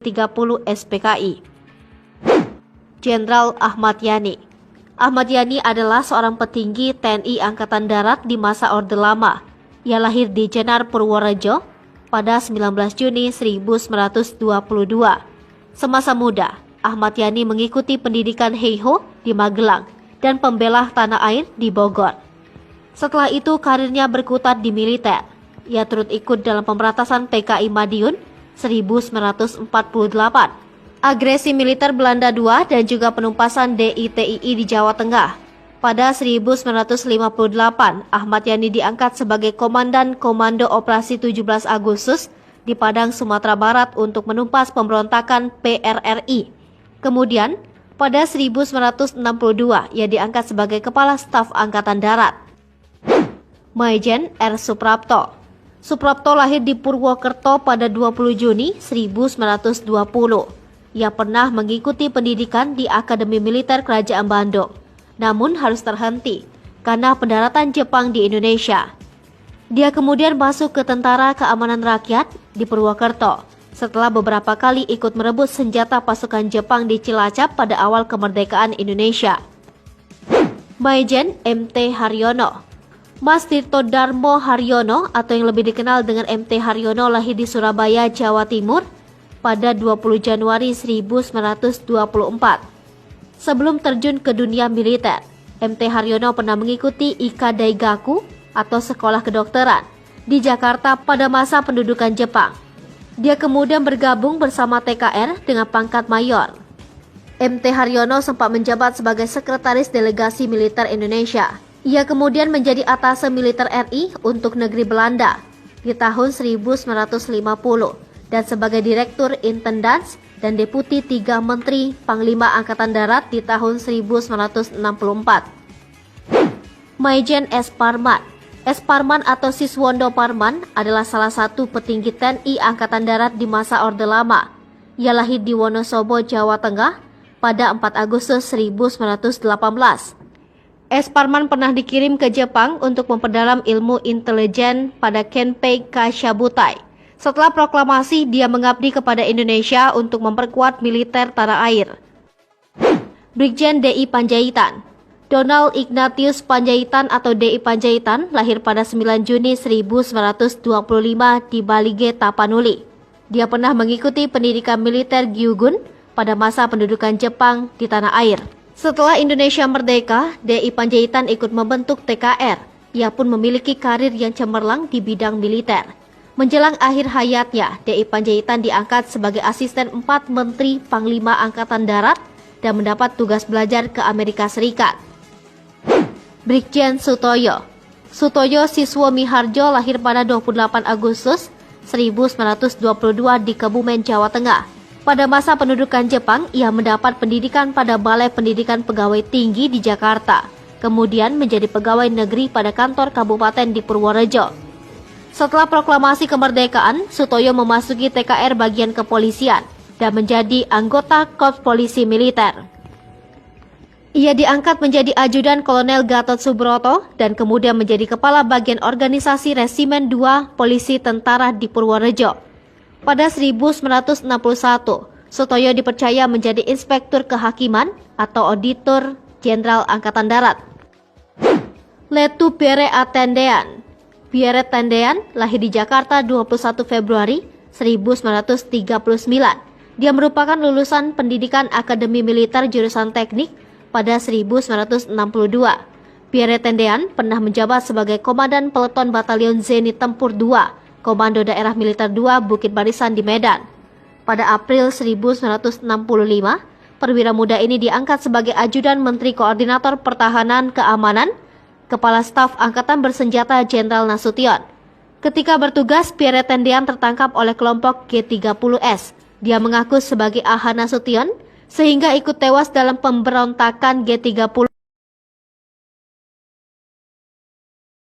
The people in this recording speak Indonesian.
30 SPKI. Jenderal Ahmad Yani. Ahmad Yani adalah seorang petinggi TNI Angkatan Darat di masa Orde Lama. Ia lahir di Jenar, Purworejo pada 19 Juni 1922. Semasa muda, Ahmad Yani mengikuti pendidikan Heiho di Magelang dan pembela tanah air di Bogor. Setelah itu karirnya berkutat di militer. Ia turut ikut dalam pemberantasan PKI Madiun 1948, agresi militer Belanda II dan juga penumpasan DITII di Jawa Tengah. Pada 1958, Ahmad Yani diangkat sebagai Komandan Komando Operasi 17 Agustus di Padang, Sumatera Barat untuk menumpas pemberontakan PRRI. Kemudian, pada 1962, ia diangkat sebagai Kepala Staf Angkatan Darat. Maijen R. Suprapto. Suprapto lahir di Purwokerto pada 20 Juni 1920. Ia pernah mengikuti pendidikan di Akademi Militer Kerajaan Bandung, namun harus terhenti karena pendaratan Jepang di Indonesia. Dia kemudian masuk ke Tentara Keamanan Rakyat di Purwokerto setelah beberapa kali ikut merebut senjata pasukan Jepang di Cilacap pada awal kemerdekaan Indonesia. Maijen MT Haryono. Mas Tirto Darmo Haryono atau yang lebih dikenal dengan MT Haryono lahir di Surabaya, Jawa Timur pada 20 Januari 1924. Sebelum terjun ke dunia militer, MT Haryono pernah mengikuti Ika Daigaku atau Sekolah Kedokteran di Jakarta pada masa pendudukan Jepang. Dia kemudian bergabung bersama TKR dengan pangkat mayor. MT Haryono sempat menjabat sebagai Sekretaris Delegasi Militer Indonesia. Ia kemudian menjadi Atase Militer RI untuk negeri Belanda di tahun 1950 dan sebagai Direktur Intendans dan Deputi 3 Menteri Panglima Angkatan Darat di tahun 1964. Maijen S. Parman. S. Parman atau Siswondo Parman adalah salah satu petinggi TNI Angkatan Darat di masa Orde Lama. Ia lahir di Wonosobo, Jawa Tengah pada 4 Agustus 1918. S. Parman pernah dikirim ke Jepang untuk memperdalam ilmu intelijen pada Kenpei Kashabutai. Setelah proklamasi, dia mengabdi kepada Indonesia untuk memperkuat militer tanah air. Brigjen D.I. Panjaitan. Donald Ignatius Panjaitan atau D.I. Panjaitan lahir pada 9 Juni 1925 di Balige, Tapanuli. Dia pernah mengikuti pendidikan militer Gyugun pada masa pendudukan Jepang di tanah air. Setelah Indonesia merdeka, D.I. Panjaitan ikut membentuk TKR. Ia pun memiliki karir yang cemerlang di bidang militer. Menjelang akhir hayatnya, D.I. Panjaitan diangkat sebagai asisten 4 Menteri Panglima Angkatan Darat dan mendapat tugas belajar ke Amerika Serikat. Brigjen Sutoyo. Sutoyo Siswo Miharjo lahir pada 28 Agustus 1922 di Kebumen, Jawa Tengah. Pada masa pendudukan Jepang, ia mendapat pendidikan pada Balai Pendidikan Pegawai Tinggi di Jakarta, kemudian menjadi pegawai negeri pada kantor kabupaten di Purworejo. Setelah proklamasi kemerdekaan, Sutoyo memasuki TKR bagian kepolisian dan menjadi anggota Korps Polisi Militer. Ia diangkat menjadi ajudan Kolonel Gatot Subroto dan kemudian menjadi kepala bagian organisasi Resimen 2 Polisi Tentara di Purworejo. Pada 1961, Sutoyo dipercaya menjadi Inspektur Kehakiman atau Auditor Jenderal Angkatan Darat. Letu Bere Atendean. Bere Tendean lahir di Jakarta 21 Februari 1939. Dia merupakan lulusan pendidikan Akademi Militer jurusan Teknik pada 1962. Bere Tendean pernah menjabat sebagai Komandan Peleton Batalion Zenit Tempur II, Komando Daerah Militer 2 Bukit Barisan di Medan. Pada April 1965, perwira muda ini diangkat sebagai Ajudan Menteri Koordinator Pertahanan Keamanan, Kepala Staf Angkatan Bersenjata Jenderal Nasution. Ketika bertugas, Pierre Tendean tertangkap oleh kelompok G30S. Dia mengaku sebagai AH Nasution, sehingga ikut tewas dalam pemberontakan G30.